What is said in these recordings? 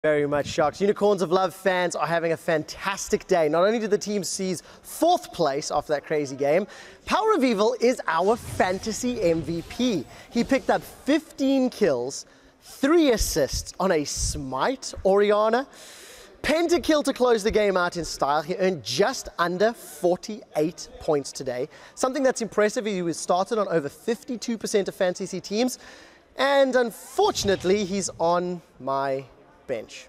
Very much, Sharks. Unicorns of Love fans are having a fantastic day. Not only did the team seize 4th place after that crazy game, Power of Evil is our fantasy MVP. He picked up 15 kills, 3 assists on a Smite Orianna, pentakill to close the game out in style. He earned just under 48 points today. Something that's impressive, he was started on over 52% of fantasy teams, and unfortunately, he's on my bench.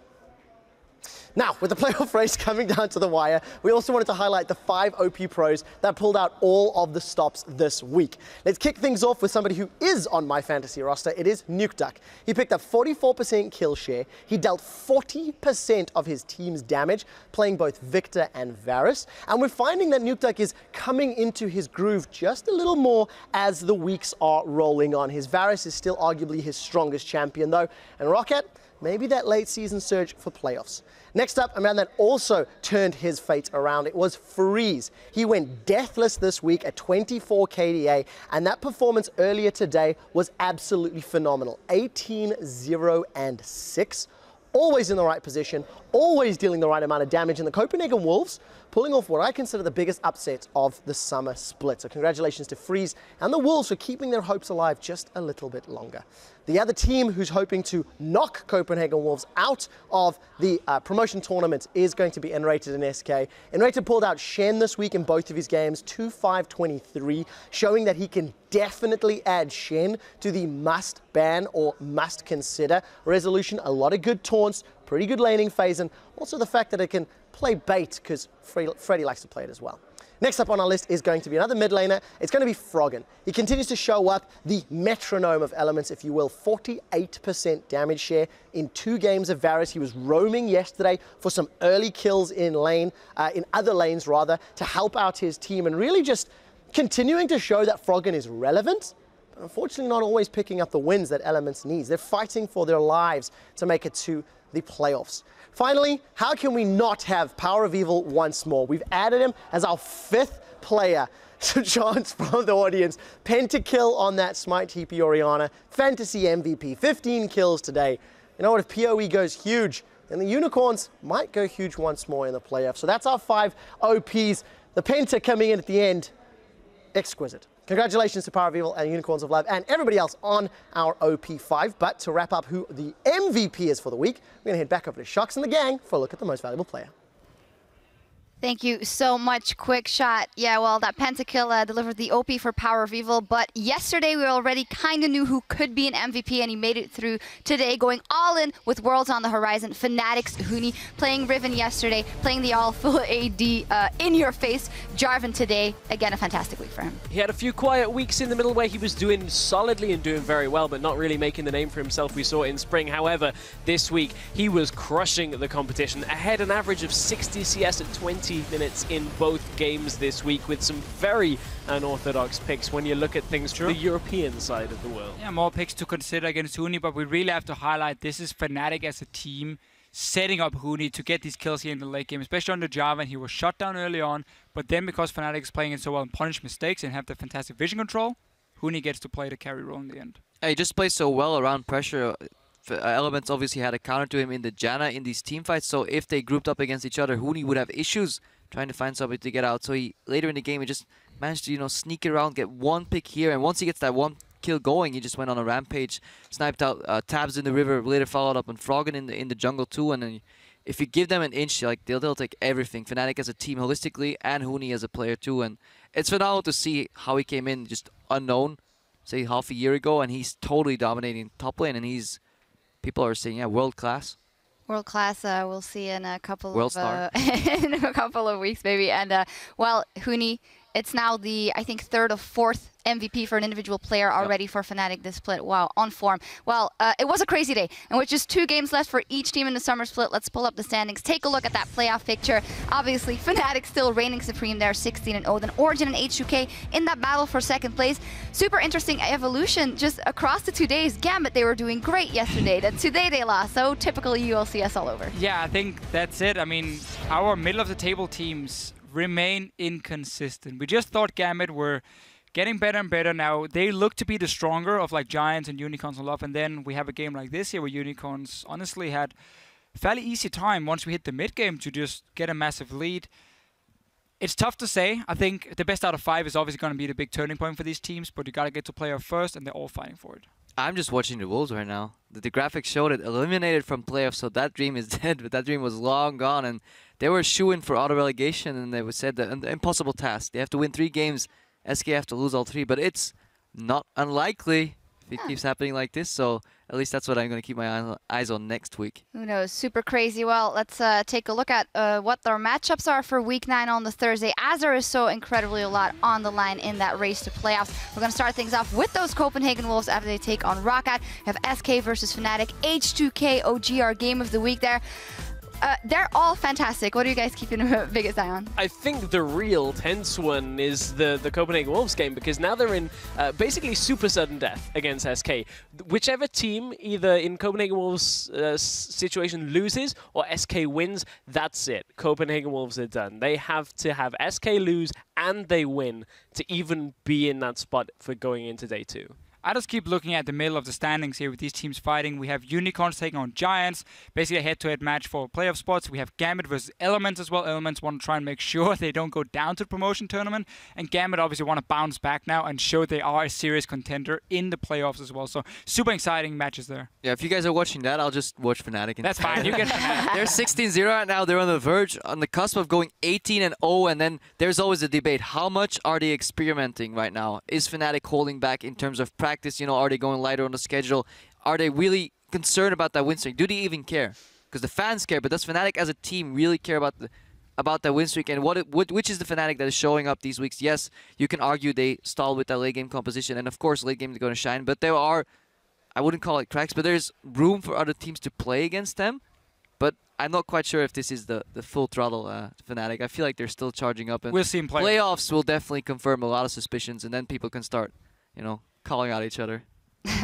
Now, with the playoff race coming down to the wire, we also wanted to highlight the 5 OP pros that pulled out all of the stops this week. Let's kick things off with somebody who is on my fantasy roster. It is NukeDuck. He picked up 44% kill share. He dealt 40% of his team's damage, playing both Victor and Varus. And we're finding that NukeDuck is coming into his groove just a little more as the weeks are rolling on. His Varus is still arguably his strongest champion, though. And Rocket, maybe that late season surge for playoffs. Next up, a man that also turned his fate around, it was Freeze. He went deathless this week at 24 KDA, and that performance earlier today was absolutely phenomenal. 18, 0, and 6. Always in the right position, always dealing the right amount of damage, and the Copenhagen Wolves pulling off what I consider the biggest upset of the summer split. So congratulations to Freeze and the Wolves for keeping their hopes alive just a little bit longer. The other team who's hoping to knock Copenhagen Wolves out of the promotion tournament is going to be Enrated and SK. Enrated pulled out Shen this week in both of his games, 2-5-23, showing that he can definitely add Shen to the must ban or must consider resolution. A lot of good taunts, pretty good laning phase, and also the fact that it can play bait because Freddy likes to play it as well. Next up on our list is going to be another mid laner. It's going to be Froggen. He continues to show up the metronome of elements, if you will, 48% damage share in 2 games of Varus. He was roaming yesterday for some early kills in other lanes rather, to help out his team and really just continuing to show that Froggen is relevant, but unfortunately not always picking up the wins that Elements needs. They're fighting for their lives to make it to the playoffs. Finally, how can we not have Power of Evil once more? We've added him as our 5th player. So chance from the audience. Pentakill on that Smite TP Orianna. Fantasy MVP. 15 kills today. You know what? If PoE goes huge, then the Unicorns might go huge once more in the playoffs. So that's our 5 OPs. The Penta coming in at the end. Exquisite. Congratulations to Power of Evil and Unicorns of Love and everybody else on our OP5. But to wrap up who the MVP is for the week, we're going to head back over to Sharks and the gang for a look at the most valuable player. Thank you so much, Quick Shot. Yeah, well, that pentakill delivered the OP for Power of Evil, but yesterday we already kind of knew who could be an MVP, and he made it through today, going all in with Worlds on the horizon. Fnatic's Huni playing Riven yesterday, playing the all-full AD in your face. Jarvan today, again, a fantastic week for him. He had a few quiet weeks in the middle where he was doing solidly and doing very well, but not really making the name for himself we saw in spring. However, this week, he was crushing the competition, ahead an average of 60 CS at 20 minutes in both games this week, with some very unorthodox picks when you look at things from the European side of the world. Yeah, more picks to consider against Huni, but we really have to highlight this is Fnatic as a team setting up Huni to get these kills here in the late game, especially on the Jarvan. He was shut down early on, but then because Fnatic is playing it so well and punish mistakes and have the fantastic vision control, Huni gets to play the carry role in the end. He just plays so well around pressure. Elements obviously had a counter to him in the Janna in these team fights, so if they grouped up against each other, Huni would have issues trying to find somebody to get out. So he later in the game he just managed to sneak around, get 1 pick here, and once he gets that 1 kill going, he just went on a rampage, sniped out tabs in the river, later followed up on Froggen in the jungle too. And then if you give them an inch, like they'll take everything. Fnatic as a team holistically and Huni as a player too, and it's phenomenal to see how he came in just unknown, say half a year ago, and he's totally dominating top lane, and he's people are saying, yeah, world class. World class, we'll see in a couple in a couple of weeks, maybe. And well, Huni, it's now the, I think, 3rd or 4th MVP for an individual player already for Fnatic this split. Wow, on form. Well, it was a crazy day, and with just 2 games left for each team in the summer split, let's pull up the standings, take a look at that playoff picture. Obviously, Fnatic still reigning supreme there, 16-0. Then Origin and H2K in that battle for 2nd place. Super interesting evolution just across the 2 days. Gambit, they were doing great yesterday. Then today they lost, so typical EU LCS all over. Yeah, I think that's it. I mean, our middle-of-the-table teams remain inconsistent. We just thought Gambit were getting better and better now. They look to be the stronger of like Giants and Unicorns and Love, and then we have a game like this here where Unicorns honestly had fairly easy time once we hit the mid game to just get a massive lead. It's tough to say. I think the best out of 5 is obviously going to be the big turning point for these teams, but you got to get to playoff first, and they're all fighting for it. I'm just watching the Wolves right now. The graphics showed it eliminated from playoffs, so that dream is dead. But that dream was long gone, and they were shooing for auto relegation, and they said that an impossible task. They have to win 3 games. SK have to lose all 3, but it's not unlikely if it keeps happening like this. So at least that's what I'm going to keep my eyes on next week. Who knows? Super crazy. Well, let's take a look at what their matchups are for Week 9 on the Thursday, as there is so incredibly a lot on the line in that race to playoffs. We're going to start things off with those Copenhagen Wolves after they take on Roccat. We have SK versus Fnatic, H2K OG, our game of the week there. They're all fantastic. What are you guys keeping the biggest eye on? I think the real tense one is the Copenhagen Wolves game, because now they're in basically super sudden death against SK. Whichever team either in Copenhagen Wolves situation loses or SK wins, that's it. Copenhagen Wolves are done. They have to have SK lose and they win to even be in that spot for going into day 2. I just keep looking at the middle of the standings here with these teams fighting. We have Unicorns taking on Giants, basically a head-to-head match for playoff spots. We have Gambit versus Elements as well. Elements want to try and make sure they don't go down to the promotion tournament. And Gambit obviously want to bounce back now and show they are a serious contender in the playoffs as well. So super exciting matches there. Yeah, if you guys are watching that, I'll just watch Fnatic. That's fine. You get Fnatic. They're 16-0 right now. They're on the verge, on the cusp of going 18-0. And then there's always a debate. How much are they experimenting right now? Is Fnatic holding back in terms of practice? You know, are they going lighter on the schedule? Are they really concerned about that win streak? Do they even care? Because the fans care, but does Fnatic as a team really care about that win streak? And which is the Fnatic that is showing up these weeks? Yes, you can argue they stall with that late game composition, and of course late game is going to shine. But there are, I wouldn't call it cracks, but there's room for other teams to play against them. But I'm not quite sure if this is the full throttle Fnatic. I feel like they're still charging up. And we'll see in playoffs will definitely confirm a lot of suspicions, and then people can start, you know, calling out each other.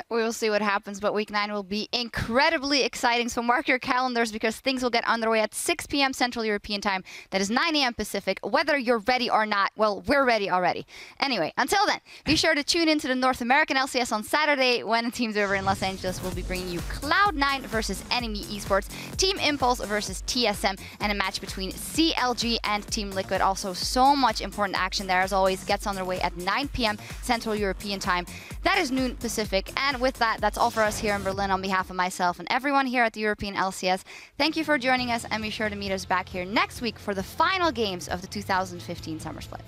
We will see what happens, but Week 9 will be incredibly exciting. So mark your calendars, because things will get underway at 6 p.m. Central European Time. That is 9 a.m. Pacific. Whether you're ready or not, well, we're ready already. Anyway, until then, be sure to tune into the North American LCS on Saturday, when Teams Over in Los Angeles will be bringing you Cloud9 versus Enemy Esports, Team Impulse versus TSM, and a match between CLG and Team Liquid. Also, so much important action there, as always, gets underway at 9 p.m. Central European Time. That is noon Pacific. And with that, that's all for us here in Berlin. On behalf of myself and everyone here at the European LCS, thank you for joining us, and be sure to meet us back here next week for the final games of the 2015 Summer Split.